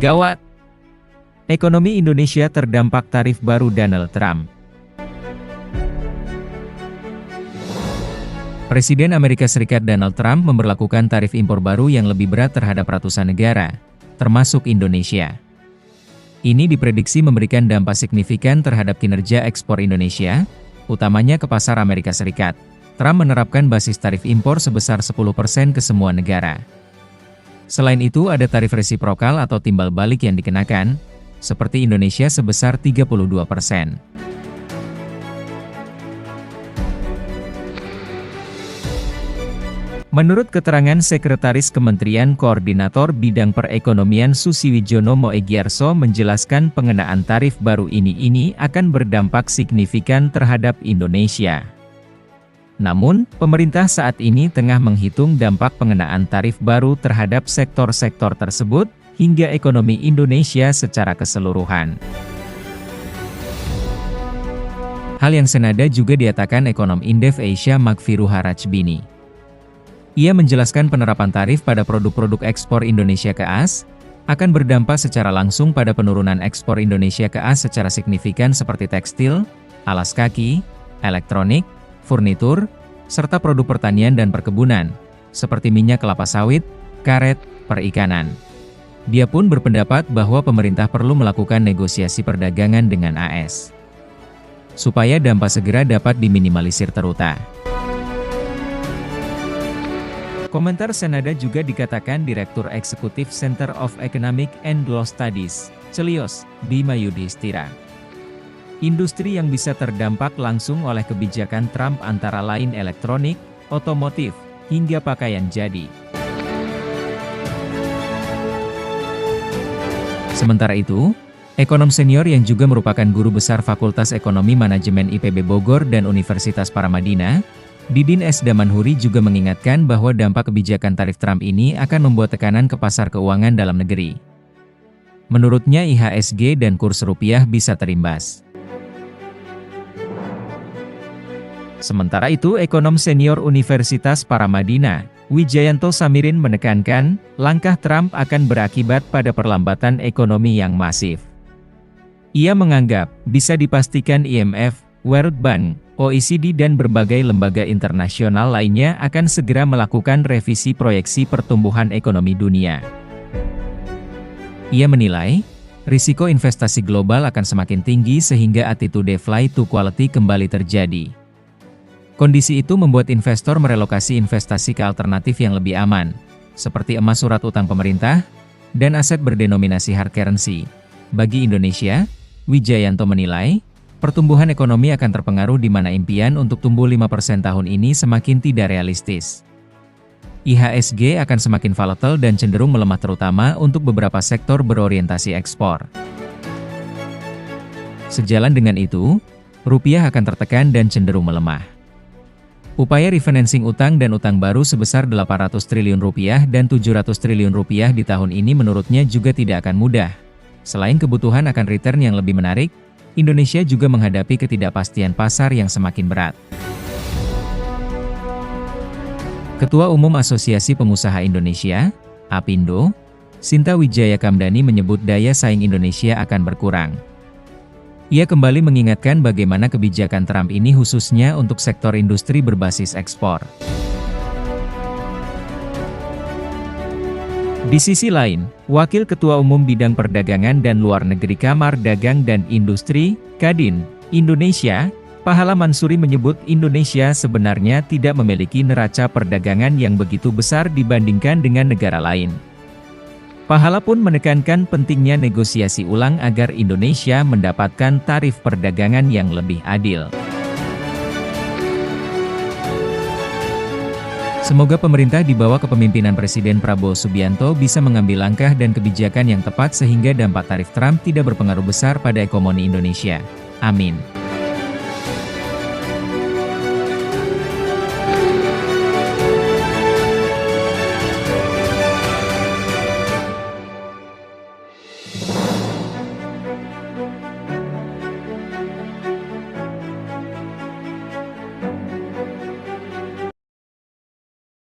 Gawat! Ekonomi Indonesia terdampak tarif baru Donald Trump. Presiden Amerika Serikat Donald Trump memberlakukan tarif impor baru yang lebih berat terhadap ratusan negara, termasuk Indonesia. Ini diprediksi memberikan dampak signifikan terhadap kinerja ekspor Indonesia, utamanya ke pasar Amerika Serikat. Trump menerapkan basis tarif impor sebesar 10% ke semua negara. Selain itu ada tarif resiprokal atau timbal balik yang dikenakan, seperti Indonesia sebesar 32%. Menurut keterangan Sekretaris Kementerian Koordinator Bidang Perekonomian Susiwijono Moegiyarso menjelaskan pengenaan tarif baru ini akan berdampak signifikan terhadap Indonesia. Namun, pemerintah saat ini tengah menghitung dampak pengenaan tarif baru terhadap sektor-sektor tersebut, hingga ekonomi Indonesia secara keseluruhan. Hal yang senada juga dikatakan ekonom Indef Asia Magfiru Harajbini. Ia menjelaskan penerapan tarif pada produk-produk ekspor Indonesia ke AS, akan berdampak secara langsung pada penurunan ekspor Indonesia ke AS secara signifikan seperti tekstil, alas kaki, elektronik, furnitur, serta produk pertanian dan perkebunan, seperti minyak kelapa sawit, karet, perikanan. Dia pun berpendapat bahwa pemerintah perlu melakukan negosiasi perdagangan dengan AS, supaya dampak segera dapat diminimalisir teruta. Komentar senada juga dikatakan Direktur Eksekutif Center of Economic and Law Studies, Celios, Bima Yudhistira. Industri yang bisa terdampak langsung oleh kebijakan Trump antara lain elektronik, otomotif, hingga pakaian jadi. Sementara itu, ekonom senior yang juga merupakan guru besar Fakultas Ekonomi Manajemen IPB Bogor dan Universitas Paramadina, Didin S. Damanhuri juga mengingatkan bahwa dampak kebijakan tarif Trump ini akan membuat tekanan ke pasar keuangan dalam negeri. Menurutnya IHSG dan kurs rupiah bisa terimbas. Sementara itu ekonom senior Universitas Paramadina, Wijayanto Samirin menekankan, langkah Trump akan berakibat pada perlambatan ekonomi yang masif. Ia menganggap, bisa dipastikan IMF, World Bank, OECD dan berbagai lembaga internasional lainnya akan segera melakukan revisi proyeksi pertumbuhan ekonomi dunia. Ia menilai, risiko investasi global akan semakin tinggi sehingga attitude flight to quality kembali terjadi. Kondisi itu membuat investor merelokasi investasi ke alternatif yang lebih aman, seperti emas surat utang pemerintah, dan aset berdenominasi hard currency. Bagi Indonesia, Wijayanto menilai, pertumbuhan ekonomi akan terpengaruh di mana impian untuk tumbuh 5% tahun ini semakin tidak realistis. IHSG akan semakin volatile dan cenderung melemah terutama untuk beberapa sektor berorientasi ekspor. Sejalan dengan itu, rupiah akan tertekan dan cenderung melemah. Upaya refinancing utang dan utang baru sebesar 800 triliun rupiah dan 700 triliun rupiah di tahun ini menurutnya juga tidak akan mudah. Selain kebutuhan akan return yang lebih menarik, Indonesia juga menghadapi ketidakpastian pasar yang semakin berat. Ketua Umum Asosiasi Pengusaha Indonesia, APindo, Sinta Wijaya Kamdani menyebut daya saing Indonesia akan berkurang. Ia kembali mengingatkan bagaimana kebijakan Trump ini khususnya untuk sektor industri berbasis ekspor. Di sisi lain, Wakil Ketua Umum Bidang Perdagangan dan Luar Negeri Kamar Dagang dan Industri, Kadin, Indonesia, Pahala Mansuri menyebut Indonesia sebenarnya tidak memiliki neraca perdagangan yang begitu besar dibandingkan dengan negara lain. Pahala pun menekankan pentingnya negosiasi ulang agar Indonesia mendapatkan tarif perdagangan yang lebih adil. Semoga pemerintah di bawah kepemimpinan Presiden Prabowo Subianto bisa mengambil langkah dan kebijakan yang tepat sehingga dampak tarif Trump tidak berpengaruh besar pada ekonomi Indonesia. Amin.